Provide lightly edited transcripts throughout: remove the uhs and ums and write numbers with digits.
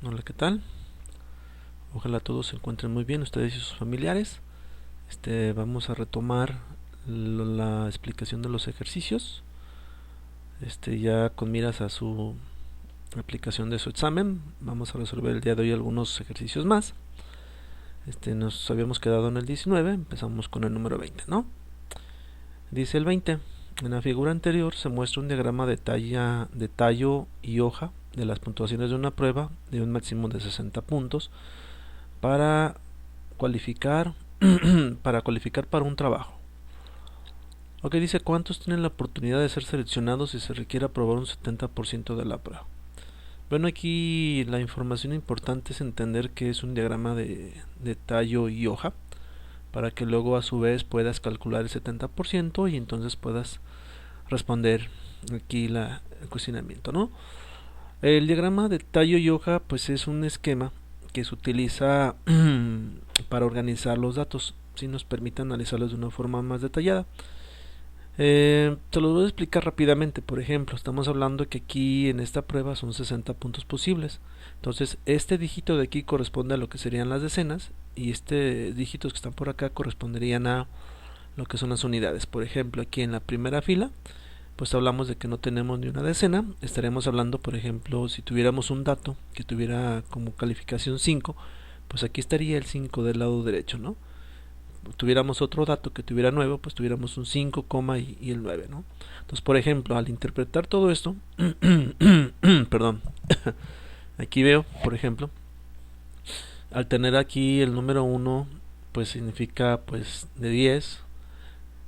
Hola, ¿qué tal? Ojalá todos se encuentren muy bien, ustedes y sus familiares. Vamos a retomar la explicación de los ejercicios. Ya con miras a su aplicación de su examen, vamos a resolver el día de hoy algunos ejercicios más. Nos habíamos quedado en el 19, empezamos con el número 20, ¿no? Dice el 20. En la figura anterior se muestra un diagrama de tallo y hoja de las puntuaciones de una prueba de un máximo de 60 puntos para cualificar para un trabajo. Ok, dice cuántos tienen la oportunidad de ser seleccionados si se requiere aprobar un 70% de la prueba. Bueno, aquí la información importante es entender que es un diagrama de tallo y hoja, para que luego a su vez puedas calcular el 70% y entonces puedas responder aquí el cuestionamiento, ¿no? El diagrama de tallo y hoja pues es un esquema que se utiliza para organizar los datos, si nos permite analizarlos de una forma más detallada. Te los voy a explicar rápidamente. Por ejemplo, estamos hablando que aquí en esta prueba son 60 puntos posibles. Entonces, este dígito de aquí corresponde a lo que serían las decenas y dígitos que están por acá corresponderían a lo que son las unidades. Por ejemplo, aquí en la primera fila, pues hablamos de que no tenemos ni una decena. Estaremos hablando, por ejemplo, si tuviéramos un dato que tuviera como calificación 5, pues aquí estaría el 5 del lado derecho, ¿no? Tuviéramos otro dato que tuviera 9, pues tuviéramos un 5, y el 9, ¿no? Entonces, por ejemplo, al interpretar todo esto, perdón, aquí veo, por ejemplo, al tener aquí el número 1, pues significa pues de 10.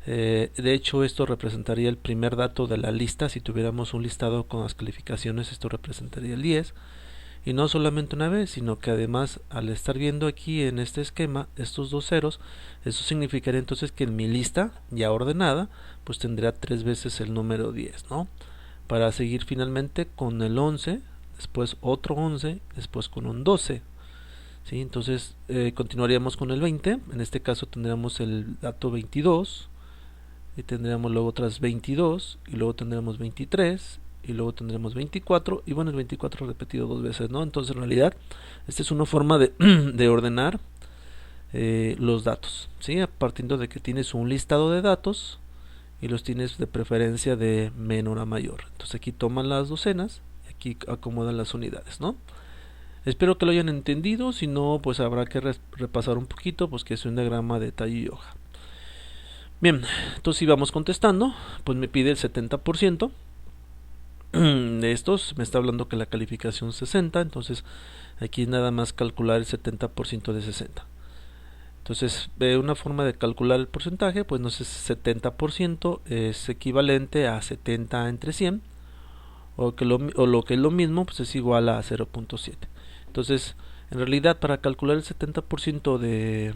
De hecho, esto representaría el primer dato de la lista. Si tuviéramos un listado con las calificaciones, esto representaría el 10. Y no solamente una vez, sino que además al estar viendo aquí en este esquema estos dos ceros, eso significaría entonces que en mi lista ya ordenada pues tendría 3 veces el número 10, ¿no? Para seguir finalmente con el 11, después otro 11, después con un 12, ¿sí? Entonces continuaríamos con el 20, en este caso tendríamos el dato 22, y tendríamos luego otras 22, y luego tendríamos 23, y luego tendremos 24, y bueno, el 24 repetido 2 veces, ¿no? Entonces en realidad esta es una forma de ordenar los datos, ¿sí? Partiendo de que tienes un listado de datos y los tienes de preferencia de menor a mayor. Entonces aquí toman las docenas y aquí acomodan las unidades, ¿no? Espero que lo hayan entendido, si no pues habrá que repasar un poquito, pues que es un diagrama de tallo y hoja. Bien, entonces si vamos contestando, pues me pide el 70%. De estos me está hablando que la calificación 60, entonces aquí nada más calcular el 70% de 60. Entonces, una forma de calcular el porcentaje, pues no sé, 70% es equivalente a 70 entre 100, o lo que es lo mismo, pues es igual a 0.7. Entonces, en realidad para calcular el 70% de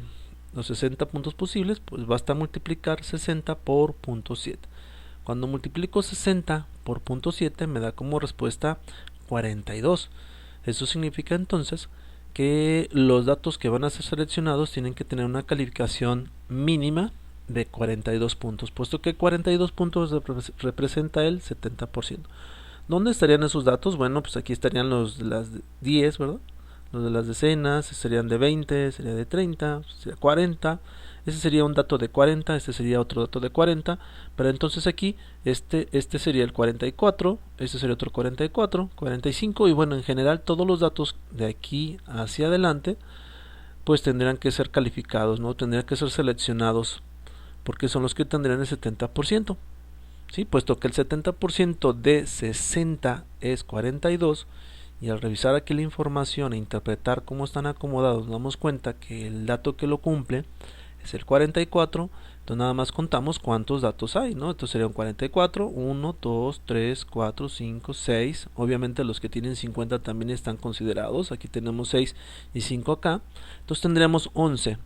los 60 puntos posibles, pues basta multiplicar 60 por 0.7. Cuando multiplico 60 por 0.7 me da como respuesta 42. Eso significa entonces que los datos que van a ser seleccionados tienen que tener una calificación mínima de 42 puntos, puesto que 42 puntos representa el 70%. ¿Dónde estarían esos datos? Bueno, pues aquí estarían los de las 10, ¿verdad? Los de las decenas serían de 20, sería de 30, sería 40. Ese sería un dato de 40, este sería otro dato de 40, pero entonces aquí este sería el 44, este sería otro 44, 45, y bueno, en general todos los datos de aquí hacia adelante pues tendrían que ser calificados, ¿no? Tendrían que ser seleccionados porque son los que tendrían el 70%, ¿sí? Puesto que el 70% de 60 es 42, y al revisar aquí la información e interpretar cómo están acomodados, nos damos cuenta que el dato que lo cumple es el 44, entonces nada más contamos cuántos datos hay, ¿no? Entonces sería un 44, 1, 2, 3, 4, 5, 6, obviamente los que tienen 50 también están considerados, aquí tenemos 6 y 5 acá, entonces tendríamos 11,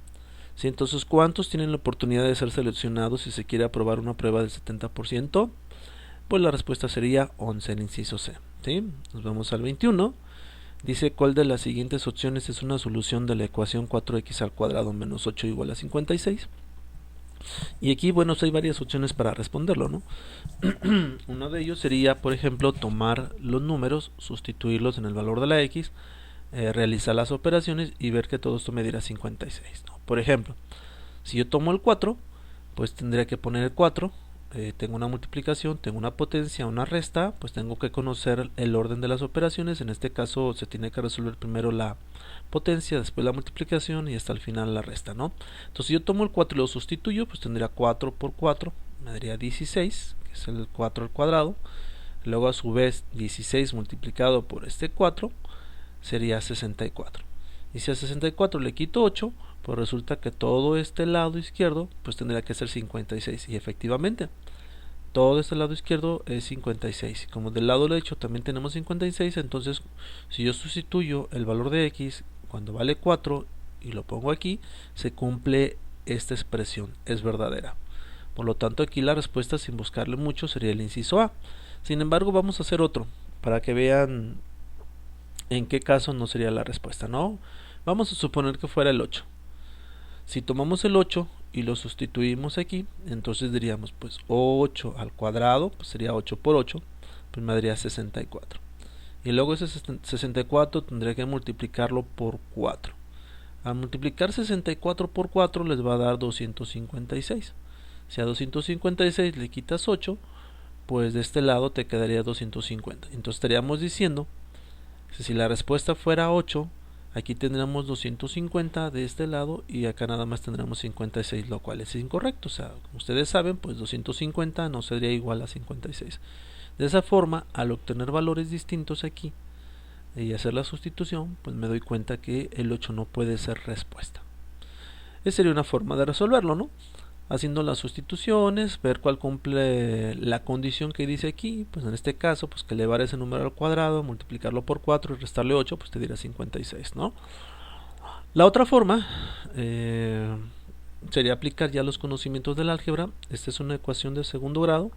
¿sí? Entonces, ¿cuántos tienen la oportunidad de ser seleccionados si se quiere aprobar una prueba del 70%? Pues la respuesta sería 11, el inciso C, ¿sí? Nos vamos al 21. Dice, ¿cuál de las siguientes opciones es una solución de la ecuación 4x al cuadrado menos 8 igual a 56? Y aquí, bueno, hay varias opciones para responderlo, ¿no? Uno de ellos sería, por ejemplo, tomar los números, sustituirlos en el valor de la x, realizar las operaciones y ver que todo esto me diera 56, ¿no? Por ejemplo, si yo tomo el 4, pues tendría que poner el 4, tengo una multiplicación, tengo una potencia, una resta, pues tengo que conocer el orden de las operaciones. En este caso se tiene que resolver primero la potencia, después la multiplicación y hasta el final la resta, ¿no? Entonces si yo tomo el 4 y lo sustituyo, pues tendría 4 por 4, me daría 16, que es el 4 al cuadrado. Luego a su vez 16 multiplicado por este 4 sería 64. Y si a 64 le quito 8, pues resulta que todo este lado izquierdo pues tendría que ser 56. Y efectivamente, todo este lado izquierdo es 56. Como del lado derecho también tenemos 56, entonces si yo sustituyo el valor de x cuando vale 4 y lo pongo aquí, se cumple esta expresión, es verdadera. Por lo tanto, aquí la respuesta, sin buscarle mucho, sería el inciso A. Sin embargo, vamos a hacer otro para que vean en qué caso no sería la respuesta, ¿no? Vamos a suponer que fuera el 8. Si tomamos el 8 y lo sustituimos aquí, entonces diríamos pues 8 al cuadrado, pues sería 8 por 8, pues me daría 64. Y luego ese 64 tendría que multiplicarlo por 4. Al multiplicar 64 por 4 les va a dar 256. Si a 256 le quitas 8, pues de este lado te quedaría 250. Entonces estaríamos diciendo que si la respuesta fuera 8, aquí tendríamos 250 de este lado y acá nada más tendremos 56, lo cual es incorrecto. O sea, como ustedes saben, pues 250 no sería igual a 56. De esa forma, al obtener valores distintos aquí y hacer la sustitución, pues me doy cuenta que el 8 no puede ser respuesta. Esa sería una forma de resolverlo, ¿no? Haciendo las sustituciones, ver cuál cumple la condición que dice aquí, pues en este caso, pues que elevar ese número al cuadrado, multiplicarlo por 4 y restarle 8, pues te dirá 56, ¿no? La otra forma sería aplicar ya los conocimientos del álgebra. Esta es una ecuación de segundo grado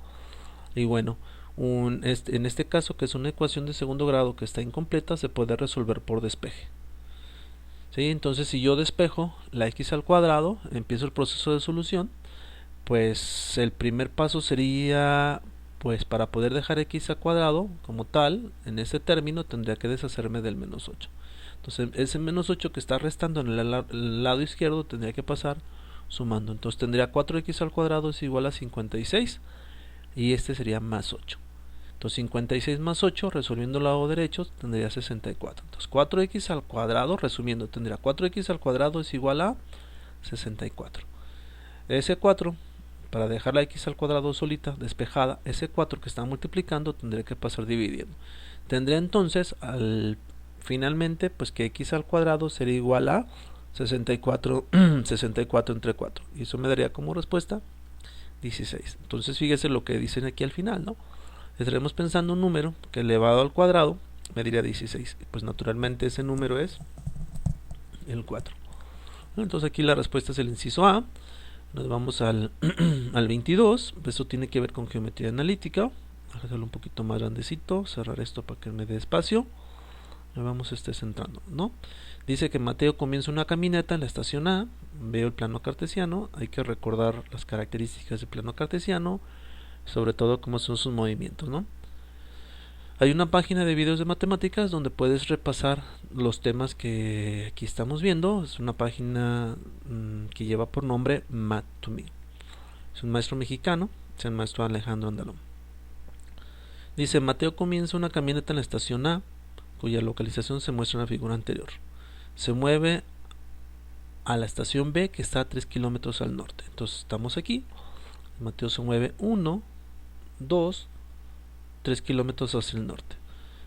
y bueno, en este caso, que es una ecuación de segundo grado que está incompleta, se puede resolver por despeje. ¿Sí? Entonces si yo despejo la x al cuadrado, empiezo el proceso de solución, pues el primer paso sería, pues para poder dejar x al cuadrado como tal, en ese término tendría que deshacerme del menos 8. Entonces ese menos 8 que está restando en el lado izquierdo tendría que pasar sumando. Entonces tendría 4x al cuadrado es igual a 56 y este sería más 8. Entonces 56 más 8, resolviendo el lado derecho, tendría 64. Entonces 4x al cuadrado, resumiendo, tendría 4x al cuadrado es igual a 64. Ese 4, para dejar la x al cuadrado solita, despejada, ese 4 que está multiplicando tendría que pasar dividiendo. Tendría entonces, finalmente, pues que x al cuadrado sería igual a 64, 64 entre 4. Y eso me daría como respuesta 16. Entonces fíjese lo que dicen aquí al final, ¿no? Estaremos pensando un número que elevado al cuadrado me diría 16. Pues naturalmente ese número es el 4. Entonces aquí la respuesta es el inciso A. Nos vamos al 22. Eso tiene que ver con geometría analítica. Voy a hacerlo un poquito más grandecito. Cerrar esto para que me dé espacio. Nos vamos centrando, ¿no? Dice que Mateo comienza una caminata en la estación A. Veo el plano cartesiano. Hay que recordar las características del plano cartesiano, sobre todo cómo son sus movimientos, ¿no? Hay una página de videos de matemáticas donde puedes repasar los temas que aquí estamos viendo. Es una página que lleva por nombre Math2Me. Es un maestro mexicano, es el maestro Alejandro Andalón. Dice: Mateo comienza una caminata en la estación A, cuya localización se muestra en la figura anterior. Se mueve a la estación B, que está a 3 kilómetros al norte. Entonces estamos aquí. Mateo se mueve 1, 2, 3 kilómetros hacia el norte.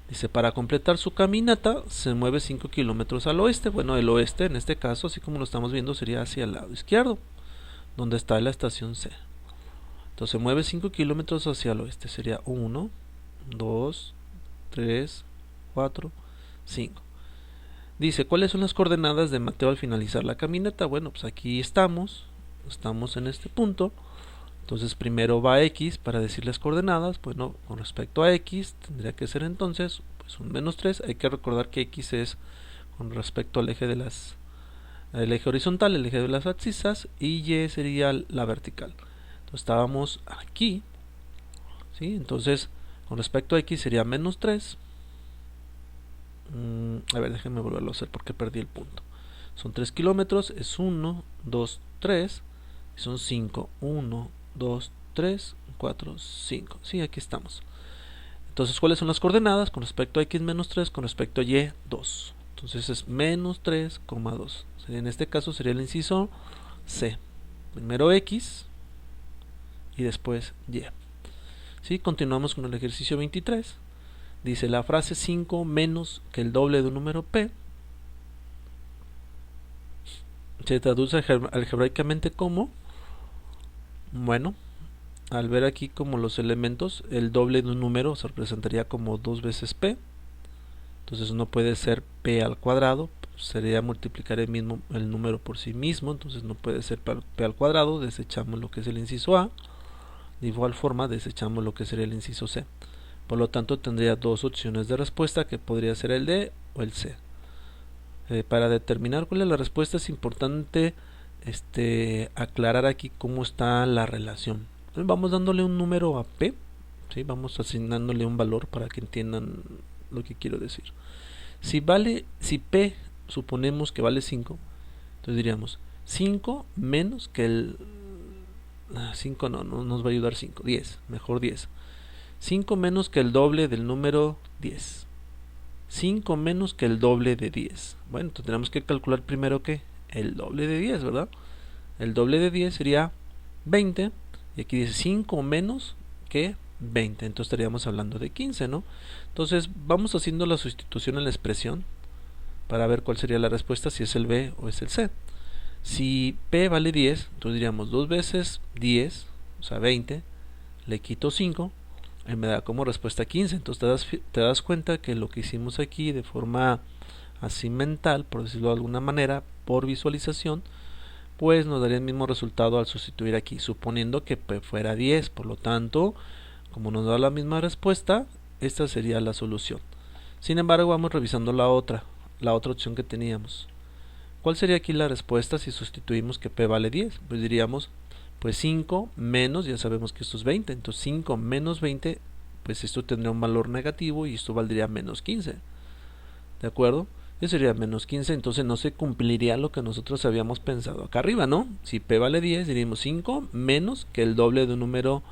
Dice: para completar su caminata se mueve 5 kilómetros al oeste. Bueno, el oeste en este caso, así como lo estamos viendo, sería hacia el lado izquierdo, donde está la estación C. Entonces se mueve 5 kilómetros hacia el oeste. Sería 1, 2, 3, 4, 5. Dice: ¿cuáles son las coordenadas de Mateo al finalizar la caminata? Bueno, pues aquí estamos en este punto. Entonces primero va x para decir las coordenadas. Bueno, con respecto a x tendría que ser entonces pues un menos 3. Hay que recordar que x es con respecto al eje de las el eje horizontal, el eje de las abscisas, y y sería la vertical. Entonces estábamos aquí, ¿sí? Entonces con respecto a x sería menos 3. A ver, déjenme volverlo a hacer porque perdí el punto. Son 3 kilómetros, es 1, 2, 3, y son 5, 1, 2, 3, 4, 5. Sí, aquí estamos. Entonces, ¿cuáles son las coordenadas? Con respecto a x menos 3, con respecto a y, 2. Entonces es menos 3,2. En este caso sería el inciso C. Primero x y después y. ¿Sí? Continuamos con el ejercicio 23. Dice la frase 5 menos que el doble de un número p se traduce algebraicamente como, bueno, al ver aquí como los elementos, el doble de un número se representaría como 2 veces p. Entonces no puede ser p al cuadrado, sería multiplicar el número por sí mismo, entonces no puede ser p al cuadrado, desechamos lo que es el inciso A, de igual forma desechamos lo que sería el inciso C. Por lo tanto tendría dos opciones de respuesta, que podría ser el D o el C. Para determinar cuál es la respuesta es importante aclarar aquí cómo está la relación. Vamos dándole un número a P, ¿sí? Vamos asignándole un valor para que entiendan lo que quiero decir. Si P suponemos que vale 5, entonces diríamos 5 menos que el 5 no nos va a ayudar 5, 10, mejor 10. 5 menos que el doble del número 10. 5 menos que el doble de 10. Bueno, entonces tenemos que calcular primero que el doble de 10, ¿verdad? El doble de 10 sería 20. Y aquí dice 5 menos que 20. Entonces estaríamos hablando de 15, ¿no? Entonces vamos haciendo la sustitución en la expresión para ver cuál sería la respuesta, si es el B o es el C. Si P vale 10, entonces diríamos 2 veces 10, o sea 20, le quito 5. Y me da como respuesta 15. Entonces te das cuenta que lo que hicimos aquí de forma así mental, por decirlo de alguna manera, por visualización, pues nos daría el mismo resultado al sustituir aquí, suponiendo que P fuera 10. Por lo tanto, como nos da la misma respuesta, esta sería la solución. Sin embargo, vamos revisando la otra opción que teníamos. ¿Cuál sería aquí la respuesta si sustituimos que P vale 10? Pues diríamos, pues 5 menos, ya sabemos que esto es 20, entonces 5 menos 20, pues esto tendría un valor negativo y esto valdría menos 15. ¿De acuerdo? Eso sería menos 15, entonces no se cumpliría lo que nosotros habíamos pensado acá arriba, ¿no? Si P vale 10, diríamos 5 menos que el doble de un número,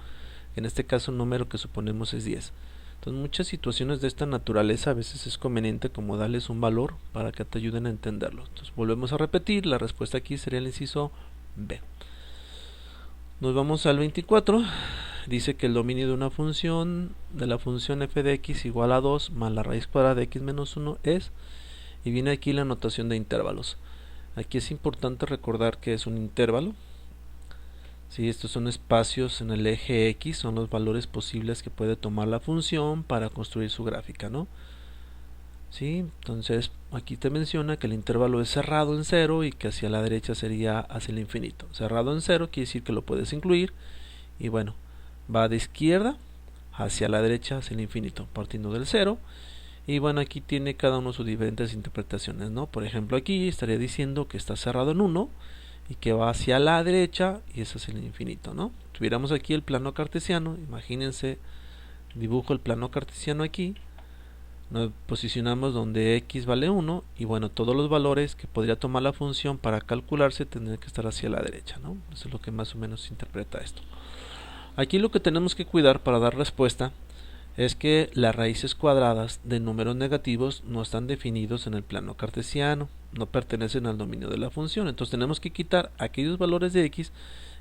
en este caso un número que suponemos es 10. Entonces muchas situaciones de esta naturaleza a veces es conveniente como darles un valor para que te ayuden a entenderlo. Entonces volvemos a repetir, la respuesta aquí sería el inciso B. Nos vamos al 24. Dice que el dominio de una función, de la función f de x igual a 2 más la raíz cuadrada de x menos 1 es, y viene aquí la notación de intervalos. Aquí es importante recordar que es un intervalo. Sí, estos son espacios en el eje X, son los valores posibles que puede tomar la función para construir su gráfica, ¿no? Sí, entonces aquí te menciona que el intervalo es cerrado en 0 y que hacia la derecha sería hacia el infinito. Cerrado en 0 quiere decir que lo puedes incluir, y bueno, va de izquierda hacia la derecha hacia el infinito, partiendo del 0. Y bueno, aquí tiene cada uno sus diferentes interpretaciones, ¿no? Por ejemplo, aquí estaría diciendo que está cerrado en 1 y que va hacia la derecha y eso es el infinito, ¿no? Tuviéramos aquí el plano cartesiano, imagínense, dibujo el plano cartesiano aquí, nos posicionamos donde x vale 1 y bueno, todos los valores que podría tomar la función para calcularse tendrían que estar hacia la derecha, ¿no? Eso es lo que más o menos interpreta esto. Aquí lo que tenemos que cuidar para dar respuesta es que las raíces cuadradas de números negativos no están definidos en el plano cartesiano, no pertenecen al dominio de la función. Entonces tenemos que quitar aquellos valores de x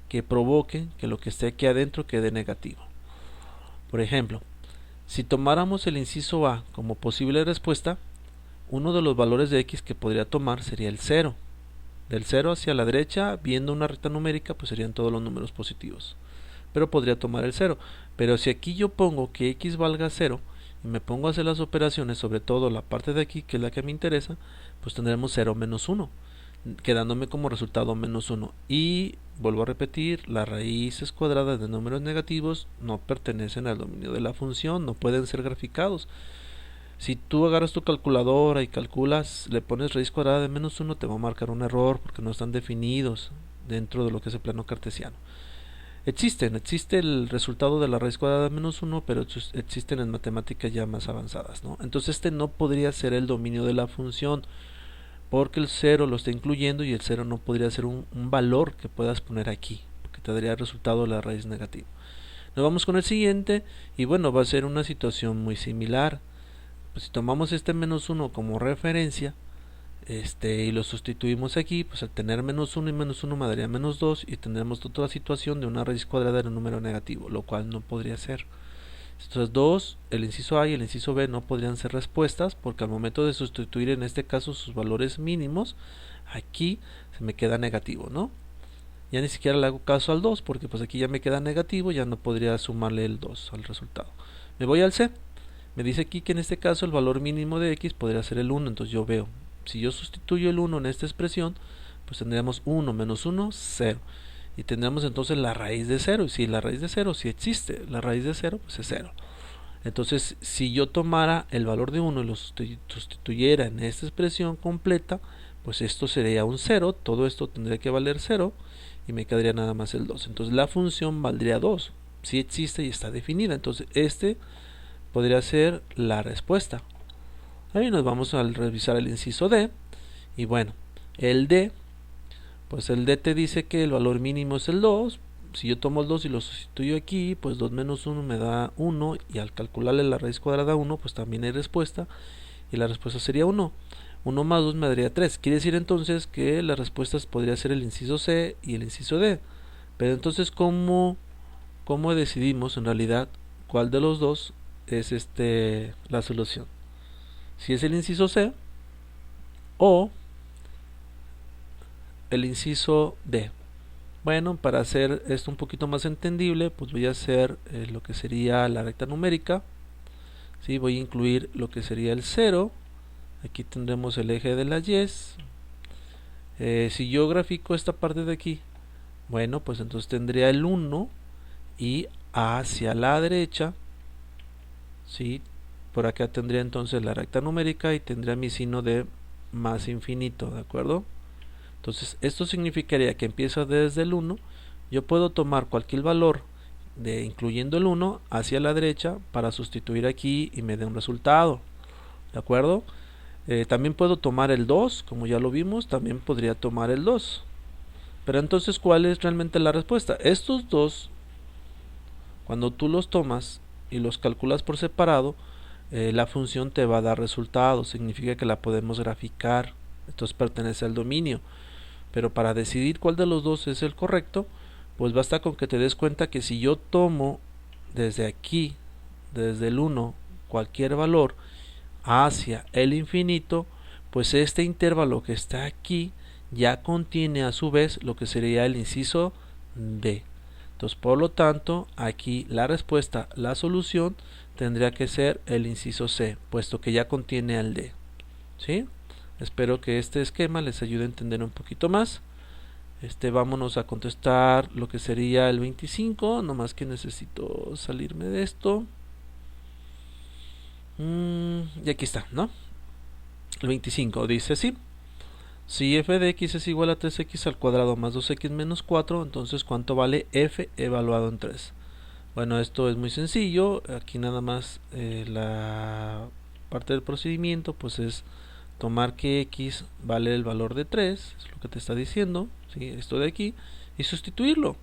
que provoquen que lo que esté aquí adentro quede negativo. Por ejemplo, si tomáramos el inciso A como posible respuesta, uno de los valores de x que podría tomar sería el 0. Del 0 hacia la derecha, viendo una recta numérica, pues serían todos los números positivos, pero podría tomar el 0. Pero si aquí yo pongo que x valga 0 y me pongo a hacer las operaciones, sobre todo la parte de aquí que es la que me interesa, pues tendremos 0 menos 1, quedándome como resultado menos 1. Y vuelvo a repetir, las raíces cuadradas de números negativos no pertenecen al dominio de la función, no pueden ser graficados. Si tú agarras tu calculadora y calculas, le pones raíz cuadrada de menos 1, te va a marcar un error porque no están definidos dentro de lo que es el plano cartesiano. Existe el resultado de la raíz cuadrada de menos 1, pero existen en matemáticas ya más avanzadas, ¿no? Entonces este no podría ser el dominio de la función, porque el 0 lo está incluyendo y el 0 no podría ser un valor que puedas poner aquí, porque te daría el resultado de la raíz negativa. Nos vamos con el siguiente, y bueno, va a ser una situación muy similar. Pues si tomamos este menos 1 como referencia, y lo sustituimos aquí, pues al tener menos 1 y menos 1 me daría menos 2 y tendremos otra situación de una raíz cuadrada de un número negativo, lo cual no podría ser. Entonces 2, el inciso A y el inciso B no podrían ser respuestas porque al momento de sustituir en este caso sus valores mínimos, aquí se me queda negativo, ¿no? Ya ni siquiera le hago caso al 2 porque pues aquí ya me queda negativo, ya no podría sumarle el 2 al resultado. Me voy al C. Me dice aquí que en este caso el valor mínimo de X podría ser el 1, entonces yo veo, si yo sustituyo el 1 en esta expresión, pues tendríamos 1 menos 1, 0. Y tendríamos entonces la raíz de 0. Y si la raíz de 0 si existe, la raíz de 0 pues es 0. Entonces si yo tomara el valor de 1 y lo sustituyera en esta expresión completa, pues esto sería un 0, todo esto tendría que valer 0 y me quedaría nada más el 2. Entonces la función valdría 2, si existe y está definida. Entonces este podría ser la respuesta. Ahí nos vamos a revisar el inciso D. Y bueno, el D, pues el D te dice que el valor mínimo es el 2. Si yo tomo el 2 y lo sustituyo aquí, pues 2 menos 1 me da 1. Y al calcularle la raíz cuadrada 1, pues también hay respuesta. Y la respuesta sería 1. 1 más 2 me daría 3. Quiere decir entonces que las respuestas podría ser el inciso C y el inciso D. Pero entonces, ¿cómo decidimos en realidad cuál de los dos es la solución? Si es el inciso C o el inciso D. Bueno, para hacer esto un poquito más entendible, pues voy a hacer lo que sería la recta numérica. ¿Sí? Voy a incluir lo que sería el 0. Aquí tendremos el eje de las Y. Si yo grafico esta parte de aquí, bueno, pues entonces tendría el 1 y hacia la derecha, ¿sí? Por acá tendría entonces la recta numérica y tendría mi signo de más infinito, ¿de acuerdo? Entonces esto significaría que empieza desde el 1. Yo puedo tomar cualquier valor incluyendo el 1 hacia la derecha para sustituir aquí y me dé un resultado, ¿de acuerdo? También puedo tomar el 2, como ya lo vimos, también podría tomar el 2. Pero entonces, ¿cuál es realmente la respuesta? Estos dos, cuando tú los tomas y los calculas por separado, la función te va a dar resultados, significa que la podemos graficar, entonces pertenece al dominio. Pero para decidir cuál de los dos es el correcto, pues basta con que te des cuenta que si yo tomo desde aquí, desde el 1, cualquier valor hacia el infinito, pues este intervalo que está aquí ya contiene a su vez lo que sería el inciso D. Entonces, por lo tanto, aquí la respuesta, la solución, tendría que ser el inciso C, puesto que ya contiene al D. ¿Sí? Espero que este esquema les ayude a entender un poquito más. Vámonos a contestar lo que sería el 25, nomás que necesito salirme de esto. Y aquí está, ¿no? El 25 dice así: si f de x es igual a 3x al cuadrado más 2x menos 4, entonces ¿cuánto vale f evaluado en 3? Bueno, esto es muy sencillo. Aquí nada más la parte del procedimiento pues es tomar que x vale el valor de 3, es lo que te está diciendo, ¿sí? Esto de aquí, y sustituirlo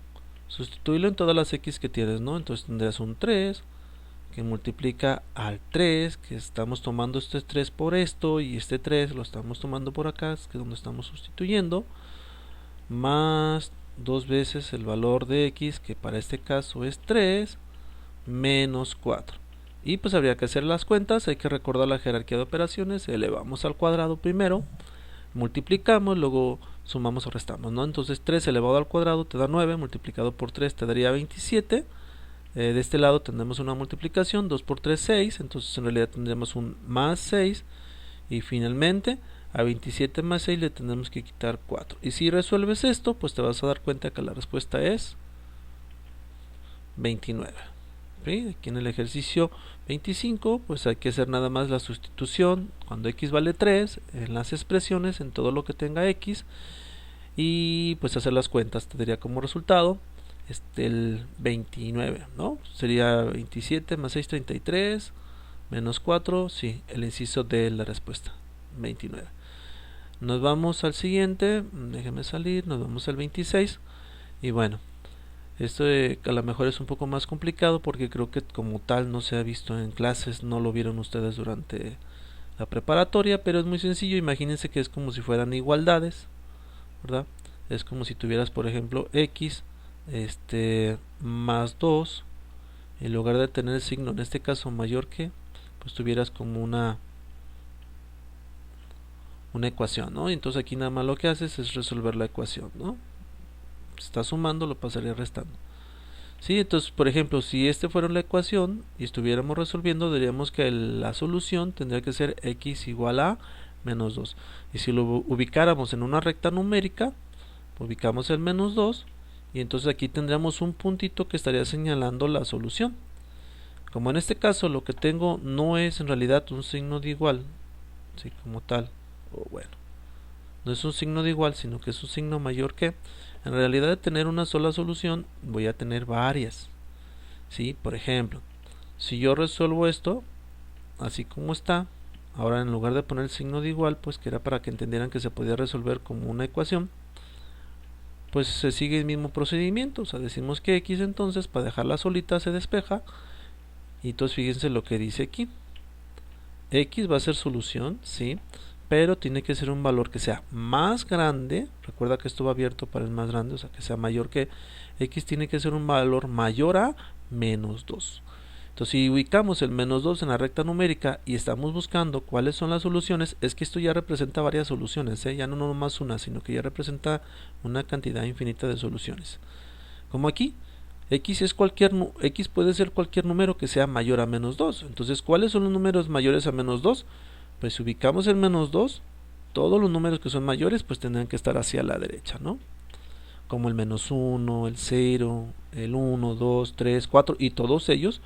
en todas las x que tienes, ¿no? Entonces tendrás un 3 que multiplica al 3, que estamos tomando este 3 por esto, y este 3 lo estamos tomando por acá, que es donde estamos sustituyendo, más 2 veces el valor de x, que para este caso es 3, menos 4. Y pues habría que hacer las cuentas, hay que recordar la jerarquía de operaciones, elevamos al cuadrado primero, multiplicamos, luego sumamos o restamos, ¿no? Entonces 3 elevado al cuadrado te da 9, multiplicado por 3 te daría 27. De este lado tendremos una multiplicación, 2 por 3, 6, entonces en realidad tendremos un más 6, y finalmente a 27 más 6 le tendremos que quitar 4. Y si resuelves esto, pues te vas a dar cuenta que la respuesta es 29. ¿sí? Aquí en el ejercicio 25 pues hay que hacer nada más la sustitución cuando x vale 3 en las expresiones en todo lo que tenga x y pues hacer las cuentas. Te daría como resultado el 29, ¿no? Sería 27 más 6, 33 menos 4, sí, el inciso de la respuesta, 29. Nos vamos al siguiente, déjeme salir, nos vamos al 26 y bueno, esto a lo mejor es un poco más complicado porque creo que como tal no se ha visto en clases, no lo vieron ustedes durante la preparatoria, pero es muy sencillo. Imagínense que es como si fueran igualdades, ¿verdad? Es como si tuvieras, por ejemplo, x más 2, en lugar de tener el signo en este caso mayor que, pues tuvieras como una ecuación, ¿no? Y entonces aquí nada más lo que haces es resolver la ecuación, ¿no? Si está sumando, lo pasaría restando. Sí, entonces, por ejemplo, si este fuera la ecuación y estuviéramos resolviendo, diríamos que la solución tendría que ser x igual a menos 2. Y si lo ubicáramos en una recta numérica, ubicamos el menos 2 y entonces aquí tendríamos un puntito que estaría señalando la solución. Como en este caso lo que tengo no es en realidad un signo de igual, ¿sí? Como tal, o bueno, no es un signo de igual, sino que es un signo mayor que, en realidad de tener una sola solución voy a tener varias, ¿sí? Por ejemplo, si yo resuelvo esto así como está, ahora en lugar de poner el signo de igual, pues que era para que entendieran que se podía resolver como una ecuación, pues se sigue el mismo procedimiento. O sea, decimos que x entonces para dejarla solita se despeja y entonces fíjense lo que dice aquí, x va a ser solución, ¿sí? Pero tiene que ser un valor que sea más grande. Recuerda que esto va abierto para el más grande, o sea que sea mayor que x, tiene que ser un valor mayor a menos 2. Entonces si ubicamos el menos 2 en la recta numérica y estamos buscando cuáles son las soluciones, es que esto ya representa varias soluciones, ya no nomás una, sino que ya representa una cantidad infinita de soluciones. Como aquí, x puede ser cualquier número que sea mayor a menos 2. Entonces, ¿cuáles son los números mayores a menos 2? Pues si ubicamos el menos 2, todos los números que son mayores pues tendrán que estar hacia la derecha, ¿no? Como el menos 1, el 0, el 1, 2, 3, 4 y todos ellos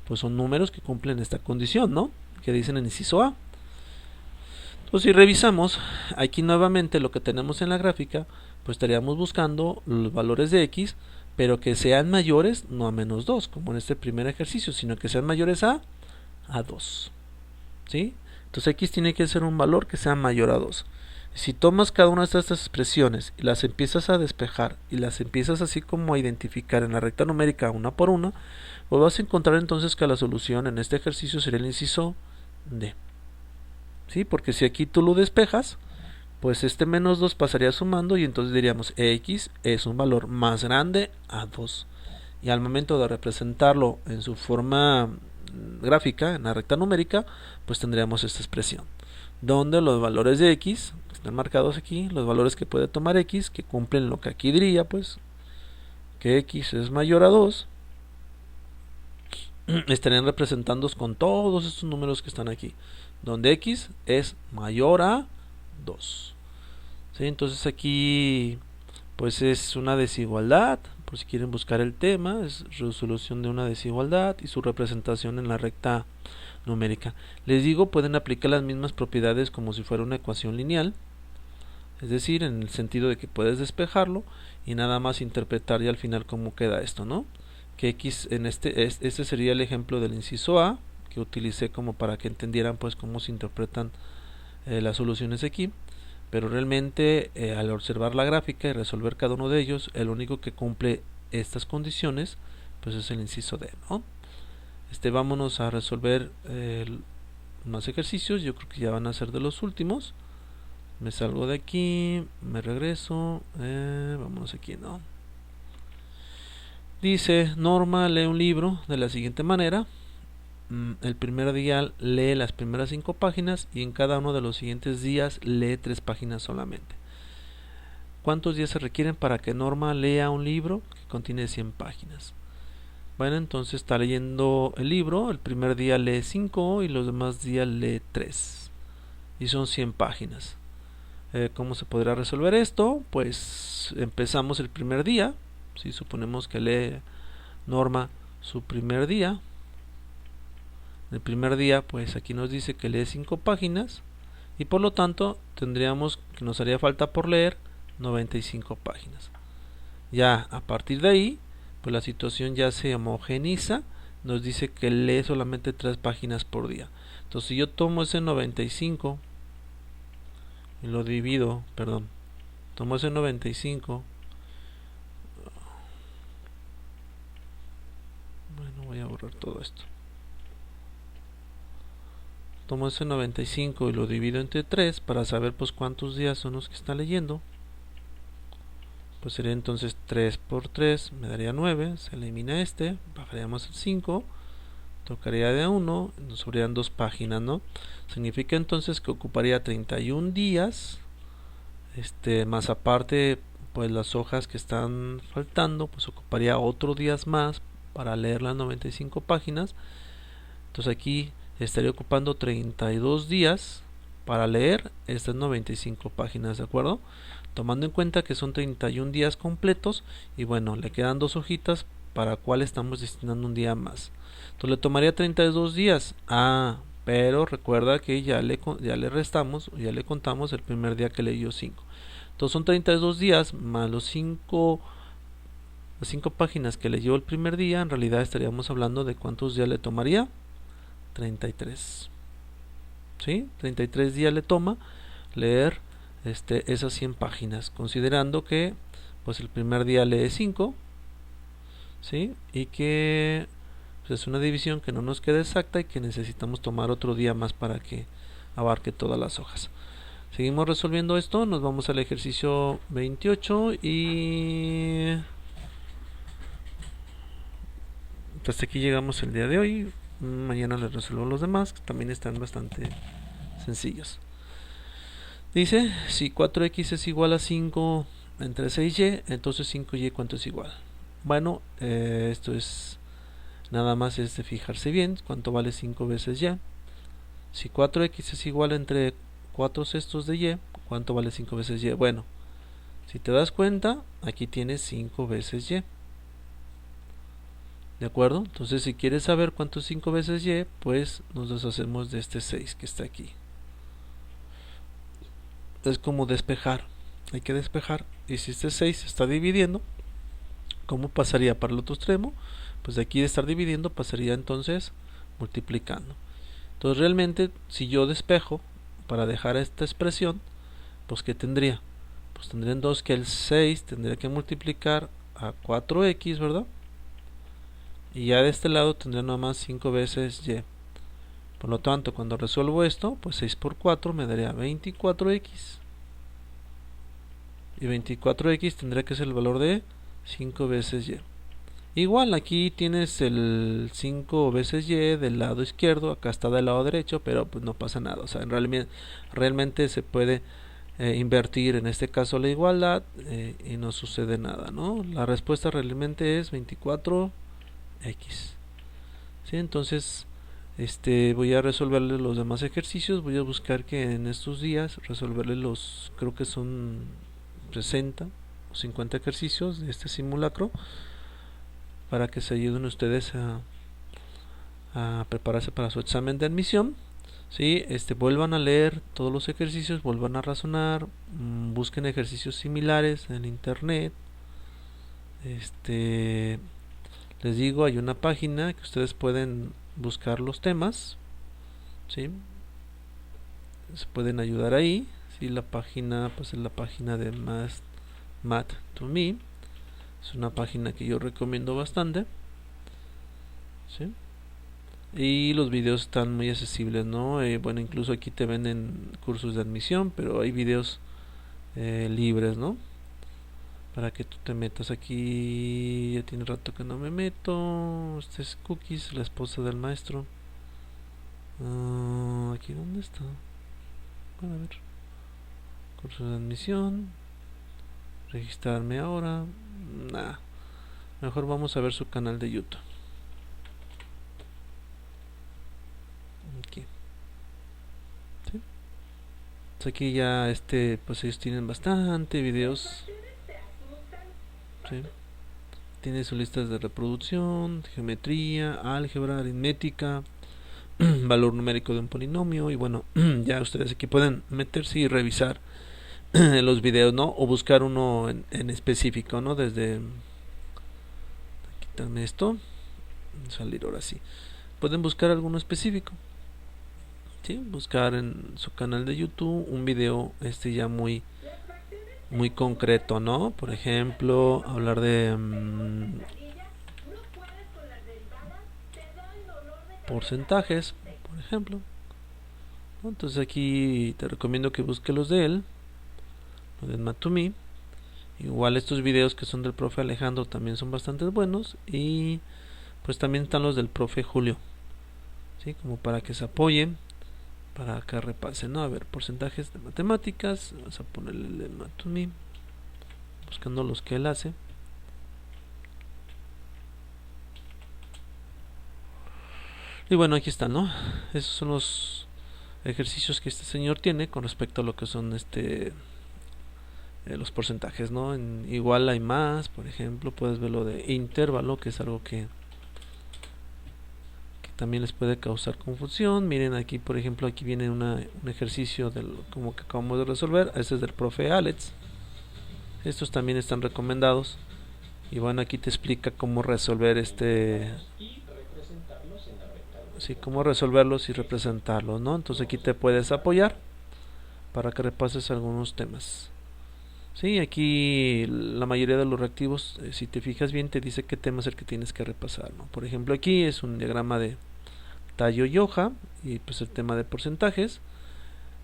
pues son números que cumplen esta condición, ¿no? Que dicen en inciso A. Entonces si revisamos aquí nuevamente lo que tenemos en la gráfica, pues estaríamos buscando los valores de x, pero que sean mayores no a menos 2, como en este primer ejercicio, sino que sean mayores a 2, ¿sí? Entonces x tiene que ser un valor que sea mayor a 2. Si tomas cada una de estas expresiones y las empiezas a despejar y las empiezas así como a identificar en la recta numérica una por una, pues vas a encontrar entonces que la solución en este ejercicio sería el inciso D. ¿Sí? Porque si aquí tú lo despejas, pues este menos 2 pasaría sumando y entonces diríamos x es un valor más grande a 2. Y al momento de representarlo en su forma gráfica, en la recta numérica, pues tendríamos esta expresión, donde los valores de x, que están marcados aquí, los valores que puede tomar x, que cumplen lo que aquí diría, pues, que x es mayor a 2, estarían representados con todos estos números que están aquí, donde x es mayor a 2. ¿Sí? Entonces aquí pues es una desigualdad, por si quieren buscar el tema, es resolución de una desigualdad y su representación en la recta numérica. Les digo, pueden aplicar las mismas propiedades como si fuera una ecuación lineal, es decir, en el sentido de que puedes despejarlo y nada más interpretar ya al final cómo queda esto, ¿no? Que x en este sería el ejemplo del inciso A que utilicé como para que entendieran pues cómo se interpretan las soluciones aquí, pero realmente al observar la gráfica y resolver cada uno de ellos, el único que cumple estas condiciones pues es el inciso D, ¿no? Vámonos a resolver más ejercicios. Yo creo que ya van a ser de los últimos. Me salgo de aquí, me regreso, vámonos aquí, ¿no? Dice, Norma lee un libro de la siguiente manera. El primer día lee las primeras 5 páginas y en cada uno de los siguientes días lee 3 páginas solamente. ¿Cuántos días se requieren para que Norma lea un libro que contiene 100 páginas? Bueno, entonces está leyendo el libro, el primer día lee 5 y los demás días lee 3 y son 100 páginas. ¿Cómo se podrá resolver esto? Pues empezamos el primer día. Si suponemos que lee Norma su primer día. El primer día, pues aquí nos dice que lee 5 páginas y por lo tanto tendríamos que nos haría falta por leer 95 páginas. Ya a partir de ahí, pues la situación ya se homogeniza, nos dice que lee solamente 3 páginas por día. Entonces si yo tomo ese 95 y lo divido, tomo ese 95, bueno, voy a borrar todo esto. Tomo ese 95 y lo divido entre 3 para saber pues cuántos días son los que está leyendo. Pues sería entonces 3 por 3, me daría 9, se elimina este, bajaríamos el 5, tocaría de 1, nos sobrarían 2 páginas, ¿no? Significa entonces que ocuparía 31 días, más aparte pues las hojas que están faltando, pues ocuparía otro días más para leer las 95 páginas. Entonces aquí estaría ocupando 32 días para leer estas 95 páginas, ¿de acuerdo? Tomando en cuenta que son 31 días completos y bueno, le quedan 2 hojitas para cuál estamos destinando un día más. Entonces le tomaría 32 días. Pero recuerda que ya le restamos, ya le contamos el primer día que leyó 5. Entonces son 32 días más las 5 páginas que leyó el primer día. En realidad estaríamos hablando de cuántos días le tomaría. 33. ¿Sí? 33 días le toma leer esas 100 páginas, considerando que pues el primer día lee 5, ¿sí? Y que pues, es una división que no nos queda exacta y que necesitamos tomar otro día más para que abarque todas las hojas. Seguimos resolviendo esto, nos vamos al ejercicio 28 y hasta aquí llegamos el día de hoy. Mañana les resuelvo los demás, que también están bastante sencillos. Dice, si 4x es igual a 5 entre 6y, entonces 5y ¿cuánto es igual? Bueno, esto es nada más es de fijarse bien cuánto vale 5 veces y. Si 4x es igual entre 4 sextos de y, ¿cuánto vale 5 veces y? Bueno, si te das cuenta, aquí tienes 5 veces y. ¿De acuerdo? Entonces si quieres saber cuánto es 5 veces y, pues nos deshacemos de este 6 que está aquí. Es como despejar, hay que despejar, y si este 6 se está dividiendo, ¿cómo pasaría para el otro extremo? Pues de aquí de estar dividiendo pasaría entonces multiplicando. Entonces realmente si yo despejo para dejar esta expresión, pues ¿qué tendría? Pues tendría entonces que el 6 tendría que multiplicar a 4x, ¿verdad? Y ya de este lado tendría nada más 5 veces y. Por lo tanto, cuando resuelvo esto, pues 6 por 4 me daría 24x. Y 24x tendría que ser el valor de 5 veces y. Igual aquí tienes el 5 veces y del lado izquierdo, acá está del lado derecho, pero pues no pasa nada. O sea, realmente se puede invertir en este caso la igualdad y no sucede nada, ¿no? La respuesta realmente es 24x. ¿Sí? Entonces voy a resolverle los demás ejercicios. Voy a buscar que en estos días resolverle los, creo que son 60 o 50 ejercicios de este simulacro, para que se ayuden ustedes a prepararse para su examen de admisión. ¿Sí? Vuelvan a leer todos los ejercicios, vuelvan a razonar, busquen ejercicios similares en internet. Les digo, hay una página que ustedes pueden buscar los temas, ¿sí? Se pueden ayudar ahí, ¿sí? La página pues es la página de Math2Me. Es una página que yo recomiendo bastante, ¿sí? Y los videos están muy accesibles, ¿no? Bueno, incluso aquí te venden cursos de admisión, pero hay videos libres, ¿no? Para que tú te metas aquí. Ya tiene rato que no me meto. Este es Cookies, la esposa del maestro. Aquí dónde está. Bueno, a ver. Curso de admisión. Registrarme ahora. Nah. Mejor vamos a ver su canal de YouTube. Aquí. ¿Sí? Pues aquí ya pues ellos tienen bastante videos. ¿Sí? tiene sus listas de reproducción, geometría, álgebra, aritmética, valor numérico de un polinomio. Y bueno, ya ustedes aquí pueden meterse y revisar los videos, ¿no? O buscar uno en específico, ¿no? Desde... quitarme esto, salir ahora sí. Pueden buscar alguno específico, ¿sí? Buscar en su canal de YouTube un video ya muy concreto, ¿no? Por ejemplo, hablar de porcentajes, por ejemplo, ¿no? Entonces aquí te recomiendo que busques los de él, los de Math2Me. Igual estos videos que son del profe Alejandro también son bastante buenos, y pues también están los del profe Julio, ¿sí? Como para que se apoyen, para que repasen, ¿no? A ver, porcentajes de matemáticas, vamos a ponerle el de Math2Me, buscando los que él hace. Y bueno, aquí están, ¿no? Esos son los ejercicios que este señor tiene con respecto a lo que son los porcentajes, ¿no? Igual hay más, por ejemplo, puedes ver lo de intervalo, que es algo que también les puede causar confusión. Miren aquí, por ejemplo, aquí viene un ejercicio como que acabamos de resolver. Este es del profe Alex. Estos también están recomendados. Y bueno, aquí te explica cómo resolver sí, cómo resolverlos y representarlos, ¿no? Entonces aquí te puedes apoyar para que repases algunos temas. Sí, aquí la mayoría de los reactivos, si te fijas bien, te dice qué tema es el que tienes que repasar, ¿no? Por ejemplo, aquí es un diagrama de tallo y hoja, y pues el tema de porcentajes.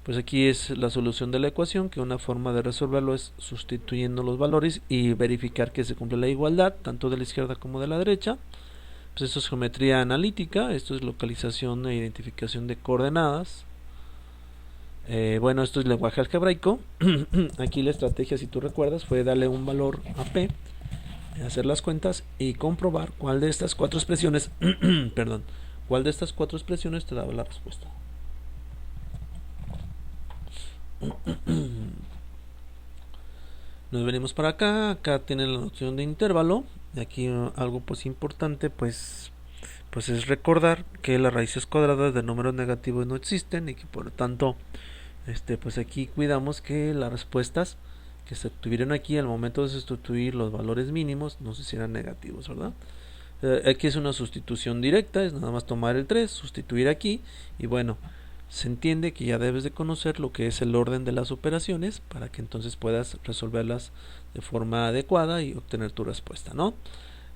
Pues aquí es la solución de la ecuación, que una forma de resolverlo es sustituyendo los valores y verificar que se cumple la igualdad, tanto de la izquierda como de la derecha. Pues esto es geometría analítica, esto es localización e identificación de coordenadas. Bueno, esto es lenguaje algebraico. Aquí la estrategia, si tú recuerdas, fue darle un valor a P, hacer las cuentas y comprobar cuál de estas cuatro expresiones perdón, cuál de estas cuatro expresiones te daba la respuesta. Nos venimos para acá. Acá tienen la noción de intervalo. Y aquí algo pues importante pues es recordar que las raíces cuadradas de números negativos no existen, y que por lo tanto pues aquí cuidamos que las respuestas que se tuvieron aquí al momento de sustituir los valores mínimos no se hicieran negativos, ¿verdad? Aquí es una sustitución directa, es nada más tomar el 3, sustituir aquí, y bueno, se entiende que ya debes de conocer lo que es el orden de las operaciones para que entonces puedas resolverlas de forma adecuada y obtener tu respuesta, ¿no?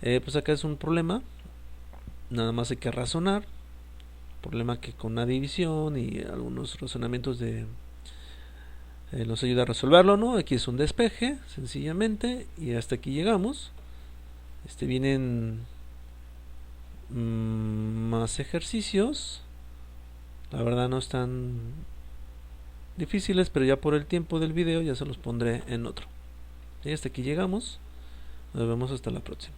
Pues acá es un problema, nada más hay que razonar, problema que con una división y algunos razonamientos nos ayuda a resolverlo, ¿no? Aquí es un despeje, sencillamente, y hasta aquí llegamos. Vienen más ejercicios. La verdad no están difíciles, pero ya por el tiempo del video ya se los pondré en otro. Y hasta aquí llegamos. Nos vemos hasta la próxima.